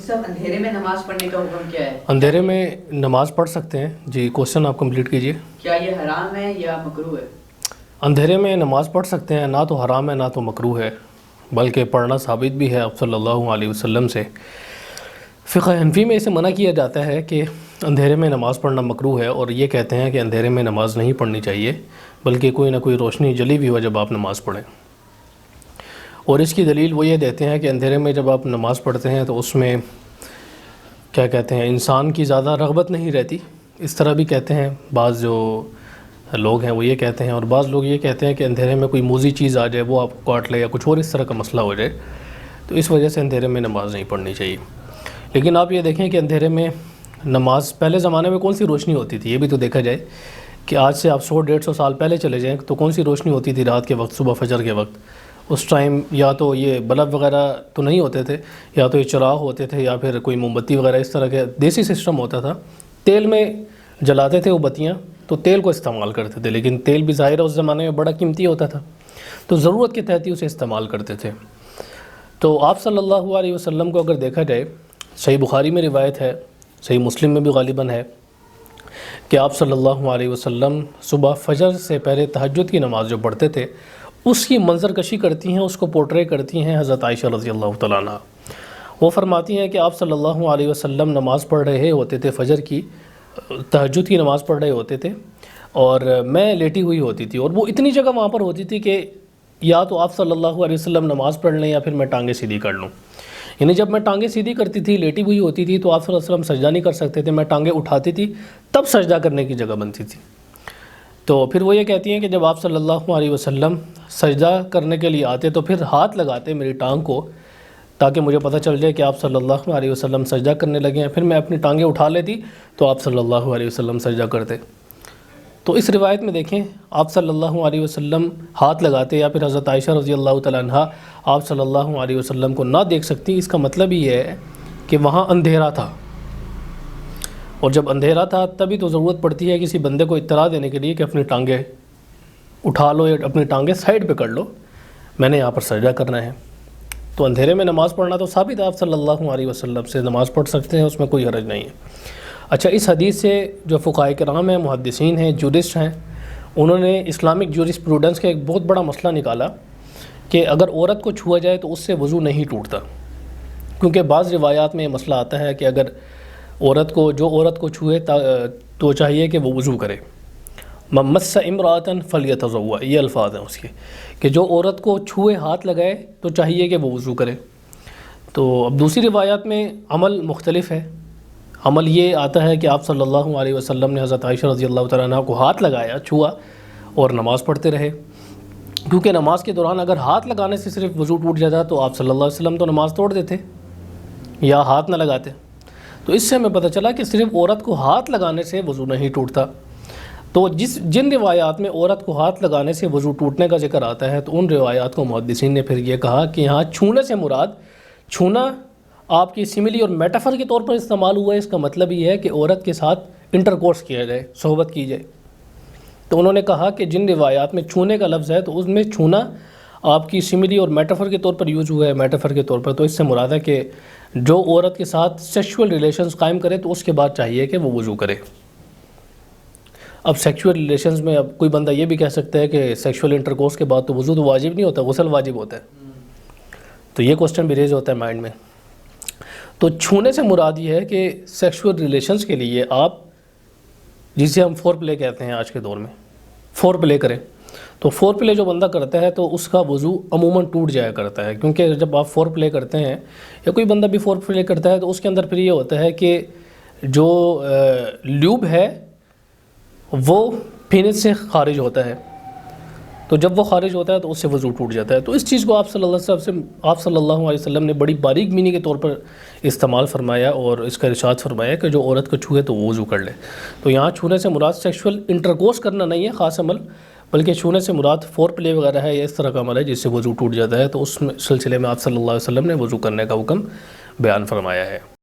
صاحب اندھیرے میں نماز پڑھنے کا حکم کیا ہے؟ اندھیرے میں نماز پڑھ سکتے ہیں جی. کوشچن آپ کمپلیٹ کیجئے. کیا یہ حرام ہے یا مکروہ ہے؟ اندھیرے میں نماز پڑھ سکتے ہیں, نہ تو حرام ہے نہ تو مکروہ ہے, بلکہ پڑھنا ثابت بھی ہے آپ صلی اللہ علیہ وسلم سے. فقہ حنفی میں اسے منع کیا جاتا ہے کہ اندھیرے میں نماز پڑھنا مکروہ ہے, اور یہ کہتے ہیں کہ اندھیرے میں نماز نہیں پڑھنی چاہیے, بلکہ کوئی نہ کوئی روشنی جلی ہوئی ہو جب آپ نماز پڑھیں. اور اس کی دلیل وہ یہ دیتے ہیں کہ اندھیرے میں جب آپ نماز پڑھتے ہیں تو اس میں کیا کہتے ہیں, انسان کی زیادہ رغبت نہیں رہتی. اس طرح بھی کہتے ہیں بعض جو لوگ ہیں, وہ یہ کہتے ہیں. اور بعض لوگ یہ کہتے ہیں کہ اندھیرے میں کوئی موذی چیز آ جائے, وہ آپ کو کاٹ لے, یا کچھ اور اس طرح کا مسئلہ ہو جائے, تو اس وجہ سے اندھیرے میں نماز نہیں پڑھنی چاہیے. لیکن آپ یہ دیکھیں کہ اندھیرے میں نماز, پہلے زمانے میں کون سی روشنی ہوتی تھی, یہ بھی تو دیکھا جائے کہ آج سے آپ 100-150 سال پہلے چلے جائیں تو کون سی روشنی ہوتی تھی رات کے وقت, صبح فجر کے وقت. اس ٹائم یا تو یہ بلب وغیرہ تو نہیں ہوتے تھے, یا تو یہ چراغ ہوتے تھے, یا پھر کوئی موم بتی وغیرہ اس طرح کے دیسی سسٹم ہوتا تھا. تیل میں جلاتے تھے وہ بتیاں, تو تیل کو استعمال کرتے تھے, لیکن تیل بھی ظاہر ہے اس زمانے میں بڑا قیمتی ہوتا تھا, تو ضرورت کے تحت ہی اسے استعمال کرتے تھے. تو آپ صلی اللہ علیہ وسلم کو اگر دیکھا جائے, صحیح بخاری میں روایت ہے, صحیح مسلم میں بھی غالباً ہے, کہ آپ صلی اللہ علیہ وسلم صبح فجر سے پہلے تہجد کی نماز جو پڑھتے تھے, اس کی منظر کشی کرتی ہیں, اس کو پورٹرے کرتی ہیں حضرت عائشہ رضی اللہ تعالیٰ عنہ. وہ فرماتی ہیں کہ آپ صلی اللہ علیہ وسلم نماز پڑھ رہے ہوتے تھے, فجر کی تہجد کی نماز پڑھ رہے ہوتے تھے, اور میں لیٹی ہوئی ہوتی تھی, اور وہ اتنی جگہ وہاں پر ہوتی تھی کہ یا تو آپ صلی اللہ علیہ وسلم نماز پڑھ لیں یا پھر میں ٹانگیں سیدھی کر لوں. یعنی جب میں ٹانگیں سیدھی کرتی تھی, لیٹی ہوئی ہوتی تھی, تو آپ صلی اللہ علیہ وسلم سجدہ نہیں کر سکتے تھے. میں ٹانگیں اٹھاتی تھی تب سجدہ کرنے کی جگہ بنتی تھی. تو پھر وہ یہ کہتی ہیں کہ جب آپ صلی اللہ علیہ وسلم سجدہ کرنے کے لیے آتے تو پھر ہاتھ لگاتے میری ٹانگ کو, تاکہ مجھے پتہ چل جائے کہ آپ صلی اللہ علیہ وسلم سجدہ کرنے لگے ہیں. پھر میں اپنی ٹانگیں اٹھا لیتی تو آپ صلی اللہ علیہ وسلم سجدہ کرتے. تو اس روایت میں دیکھیں, آپ صلی اللہ علیہ وسلم ہاتھ لگاتے, یا پھر حضرت عائشہ رضی اللہ تعالیٰ عنہ آپ صلی اللہ علیہ وسلم کو نہ دیکھ سکتی. اس کا مطلب یہ ہے کہ وہاں اندھیرا تھا, اور جب اندھیرا تھا تبھی تو ضرورت پڑتی ہے کسی بندے کو اطلاع دینے کے لیے کہ اپنی ٹانگیں اٹھا لو, یا اپنی ٹانگیں سائڈ پہ کر لو, میں نے یہاں پر سجدہ کرنا ہے. تو اندھیرے میں نماز پڑھنا تو ثابت ہے, آپ صلی اللہ علیہ وسلم سے نماز پڑھ سکتے ہیں, اس میں کوئی حرج نہیں ہے. اچھا, اس حدیث سے جو فقہاء کرام ہیں, محدثین ہیں, جورسٹ ہیں, انہوں نے اسلامک جورسپروڈنس کا ایک بہت بڑا مسئلہ نکالا کہ اگر عورت کو چھوا جائے تو اس سے وضو نہیں ٹوٹتا. کیونکہ بعض روایات میں یہ مسئلہ آتا ہے کہ اگر جو عورت کو چھوئے تو چاہیے کہ وہ وضو کرے. مس امرأۃ فلیتضوع, یہ الفاظ ہیں اس کے, کہ جو عورت کو چھوئے ہاتھ لگائے تو چاہیے کہ وہ وضو کرے. تو اب دوسری روایات میں عمل مختلف ہے. عمل یہ آتا ہے کہ آپ صلی اللہ علیہ وسلم نے حضرت عائشہ رضی اللہ تعالیٰ عنہ کو ہاتھ لگایا, چھوا, اور نماز پڑھتے رہے. کیونکہ نماز کے دوران اگر ہاتھ لگانے سے صرف وضو ٹوٹ جاتا تو آپ صلی اللہ علیہ وسلم تو نماز توڑ دیتے یا ہاتھ نہ لگاتے. تو اس سے ہمیں پتہ چلا کہ صرف عورت کو ہاتھ لگانے سے وضو نہیں ٹوٹتا. تو جن روایات میں عورت کو ہاتھ لگانے سے وضو ٹوٹنے کا ذکر آتا ہے, تو ان روایات کو محدثین نے پھر یہ کہا کہ یہاں چھونے سے مراد, چھونا آپ کی سملی اور میٹافر کے طور پر استعمال ہوا ہے. اس کا مطلب یہ ہے کہ عورت کے ساتھ انٹرکورس کیا جائے, صحبت کی جائے. تو انہوں نے کہا کہ جن روایات میں چھونے کا لفظ ہے تو اس میں چھونا آپ کی سملی اور میٹافر کے طور پر یوز ہوا ہے, میٹافر کے طور پر. تو اس سے مراد ہے کہ جو عورت کے ساتھ سیکشول ریلیشنز قائم کرے تو اس کے بعد چاہیے کہ وہ وضو کرے. اب سیکشول ریلیشنز میں اب کوئی بندہ یہ بھی کہہ سکتا ہے کہ سیکشول انٹرکورس کے بعد تو وضو تو واجب نہیں ہوتا, غسل واجب ہوتا ہے. تو یہ کوسچن بھی ریز ہوتا ہے مائنڈ میں. تو چھونے سے مراد یہ ہے کہ سیکشول ریلیشنز کے لیے آپ, جسے ہم فور پلے کہتے ہیں آج کے دور میں, فور پلے کریں. تو فور پلے جو بندہ کرتا ہے تو اس کا وضو عموماً ٹوٹ جایا کرتا ہے. کیونکہ جب آپ فور پلے کرتے ہیں, یا کوئی بندہ بھی فور پلے کرتا ہے, تو اس کے اندر پھر یہ ہوتا ہے کہ جو لیوب ہے وہ پینس سے خارج ہوتا ہے. تو جب وہ خارج ہوتا ہے تو اس سے وضو ٹوٹ جاتا ہے. تو اس چیز کو آپ صلی اللہ علیہ وسلم نے بڑی باریک بینی کے طور پر استعمال فرمایا, اور اس کا ارشاد فرمایا کہ جو عورت کو چھوئے تو وہ وضو کر لے. تو یہاں چھونے سے مراد سیکشول انٹرکورس کرنا نہیں ہے خاص عمل, بلکہ چھونے سے مراد فور پلے وغیرہ ہے, یا اس طرح کا عمل ہے جس سے وضو ٹوٹ جاتا ہے. تو اس سلسلے میں آپ صلی اللہ علیہ وسلم نے وضو کرنے کا حکم بیان فرمایا ہے.